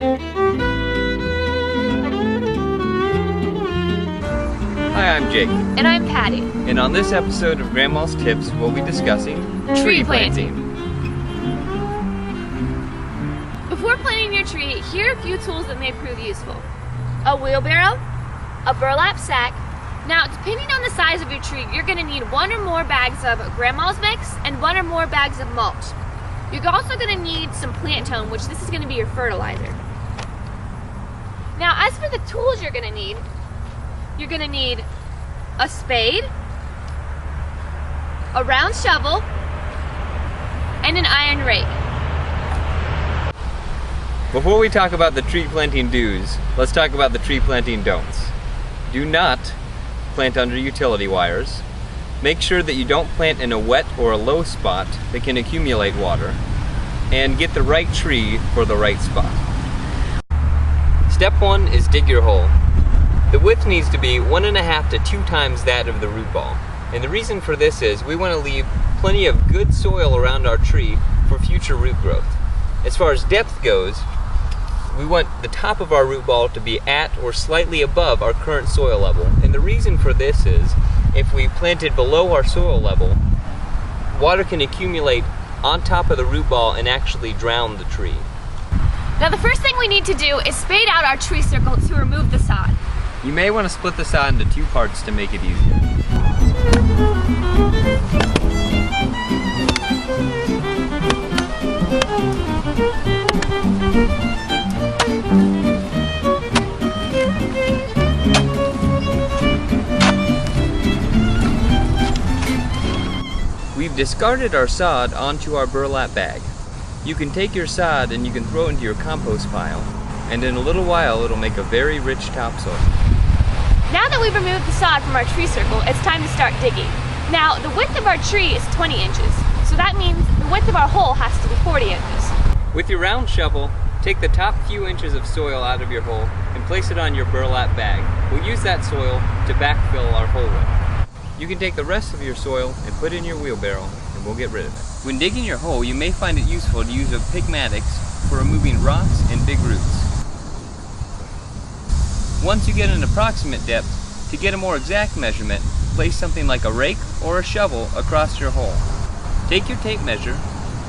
Hi, I'm Jake. And I'm Patty. And on this episode of Grandma's Tips, we'll be discussing tree planting. Before planting your tree, here are a few tools that may prove useful. A wheelbarrow, a burlap sack. Now, depending on the size of your tree, you're going to need 1 or more bags of Grandma's mix and 1 or more bags of mulch. You're also going to need some plant tone, which this is going to be your fertilizer. Now, as for the tools you're going to need a spade, a round shovel, and an iron rake. Before we talk about the tree planting do's, let's talk about the tree planting don'ts. Do not plant under utility wires. Make sure that you don't plant in a wet or a low spot that can accumulate water. And get the right tree for the right spot. Step 1 is dig your hole. The width needs to be 1.5 to 2 times that of the root ball. And the reason for this is we want to leave plenty of good soil around our tree for future root growth. As far as depth goes, we want the top of our root ball to be at or slightly above our current soil level. And the reason for this is if we planted below our soil level, water can accumulate on top of the root ball and actually drown the tree. Now the first thing we need to do is spade out our tree circle to remove the sod. You may want to split the sod into 2 parts to make it easier. We've discarded our sod onto our burlap bag. You can take your sod and you can throw it into your compost pile, and in a little while it'll make a very rich topsoil. Now that we've removed the sod from our tree circle, it's time to start digging. Now, the width of our tree is 20 inches, so that means the width of our hole has to be 40 inches. With your round shovel, take the top few inches of soil out of your hole and place it on your burlap bag. We'll use that soil to backfill our hole with. You can take the rest of your soil and put it in your wheelbarrow and we'll get rid of it. When digging your hole, you may find it useful to use a pigmatics for removing rocks and big roots. Once you get an approximate depth, to get a more exact measurement, place something like a rake or a shovel across your hole. Take your tape measure,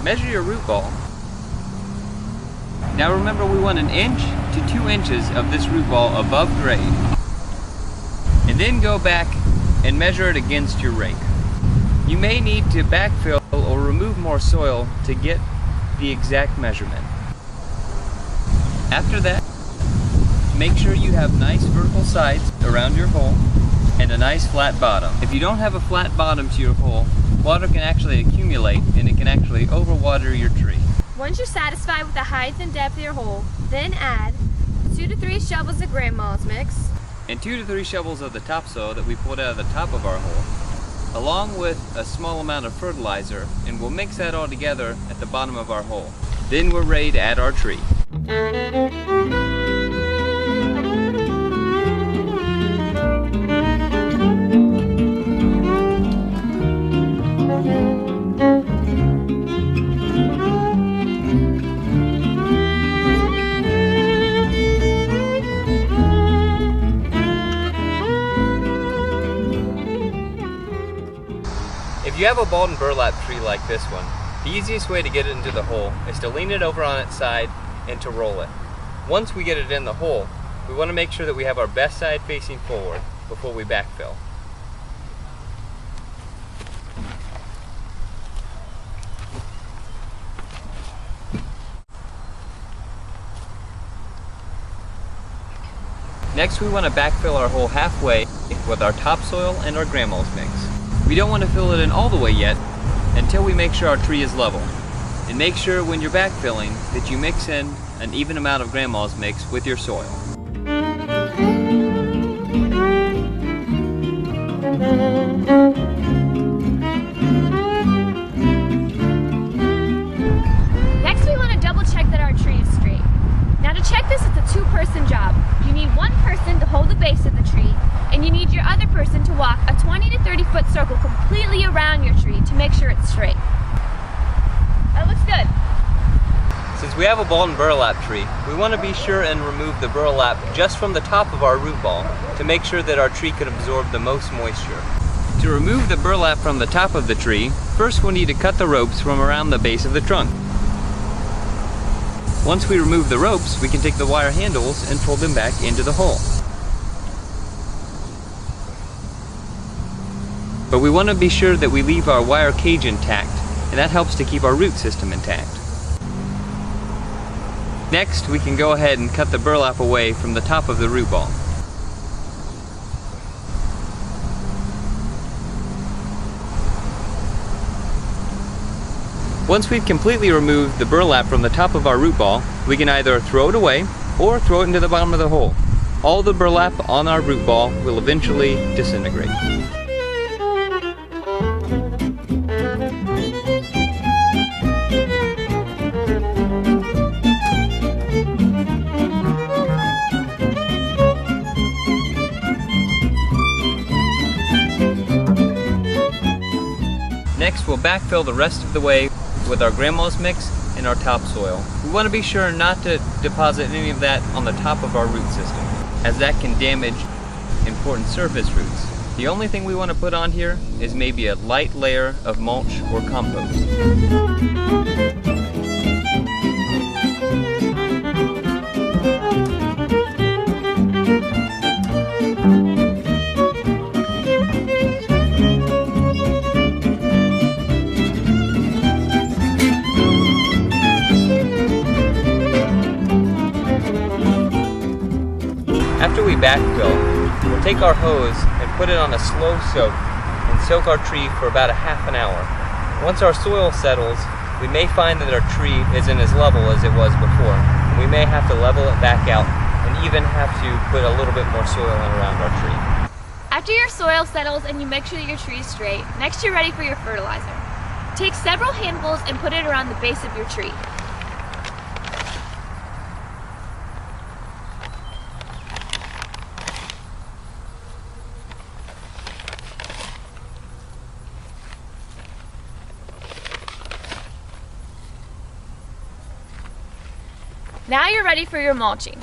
measure your root ball. Now remember, we want 1 inch to 2 inches of this root ball above grade. And then go back and measure it against your rake. You may need to backfill or remove more soil to get the exact measurement. After that, make sure you have nice vertical sides around your hole and a nice flat bottom. If you don't have a flat bottom to your hole, water can actually accumulate and it can actually overwater your tree. Once you're satisfied with the height and depth of your hole, then add 2 to 3 shovels of Grandma's mix and 2 to 3 shovels of the topsoil that we pulled out of the top of our hole, along with a small amount of fertilizer, and we'll mix that all together at the bottom of our hole. Then we're ready to add our tree. If you have a balled and burlap tree like this one, the easiest way to get it into the hole is to lean it over on its side and to roll it. Once we get it in the hole, we want to make sure that we have our best side facing forward before we backfill. Next, we want to backfill our hole halfway with our topsoil and our Grandma's mix. We don't want to fill it in all the way yet until we make sure our tree is level. And make sure when you're backfilling that you mix in an even amount of Grandma's mix with your soil. Next, we want to double check that our tree is straight. Now to check this, it's a 2-person job. You need 1 person to hold the base of the tree, and you need your other person to walk a 20 to 30 foot circle completely around your tree to make sure it's straight. That looks good. Since we have a ball and burlap tree, we want to be sure and remove the burlap just from the top of our root ball to make sure that our tree can absorb the most moisture. To remove the burlap from the top of the tree, first we'll need to cut the ropes from around the base of the trunk. Once we remove the ropes, we can take the wire handles and pull them back into the hole. But we want to be sure that we leave our wire cage intact, and that helps to keep our root system intact. Next, we can go ahead and cut the burlap away from the top of the root ball. Once we've completely removed the burlap from the top of our root ball, we can either throw it away or throw it into the bottom of the hole. All the burlap on our root ball will eventually disintegrate. Next, we'll backfill the rest of the way with our grandma's mix and our topsoil. We want to be sure not to deposit any of that on the top of our root system, as that can damage important surface roots. The only thing we want to put on here is maybe a light layer of mulch or compost. After we backfill, we'll take our hose and put it on a slow soak and soak our tree for about a half an hour. Once our soil settles, we may find that our tree isn't as level as it was before. And we may have to level it back out and even have to put a little bit more soil in around our tree. After your soil settles and you make sure that your tree is straight, next you're ready for your fertilizer. Take several handfuls and put it around the base of your tree. Now you're ready for your mulching.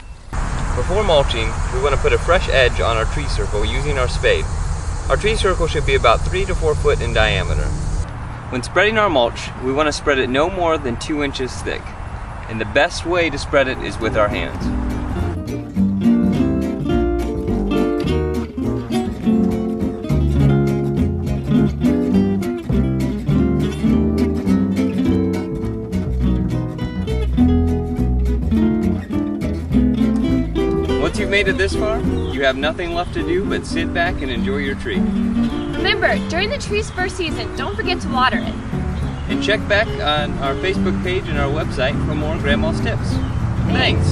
Before mulching, we want to put a fresh edge on our tree circle using our spade. Our tree circle should be about 3 to 4 foot in diameter. When spreading our mulch, we want to spread it no more than 2 inches thick. And the best way to spread it is with our hands. Once you've made it this far, you have nothing left to do but sit back and enjoy your tree. Remember, during the tree's first season, don't forget to water it. And check back on our Facebook page and our website for more Grandma's tips. Thanks.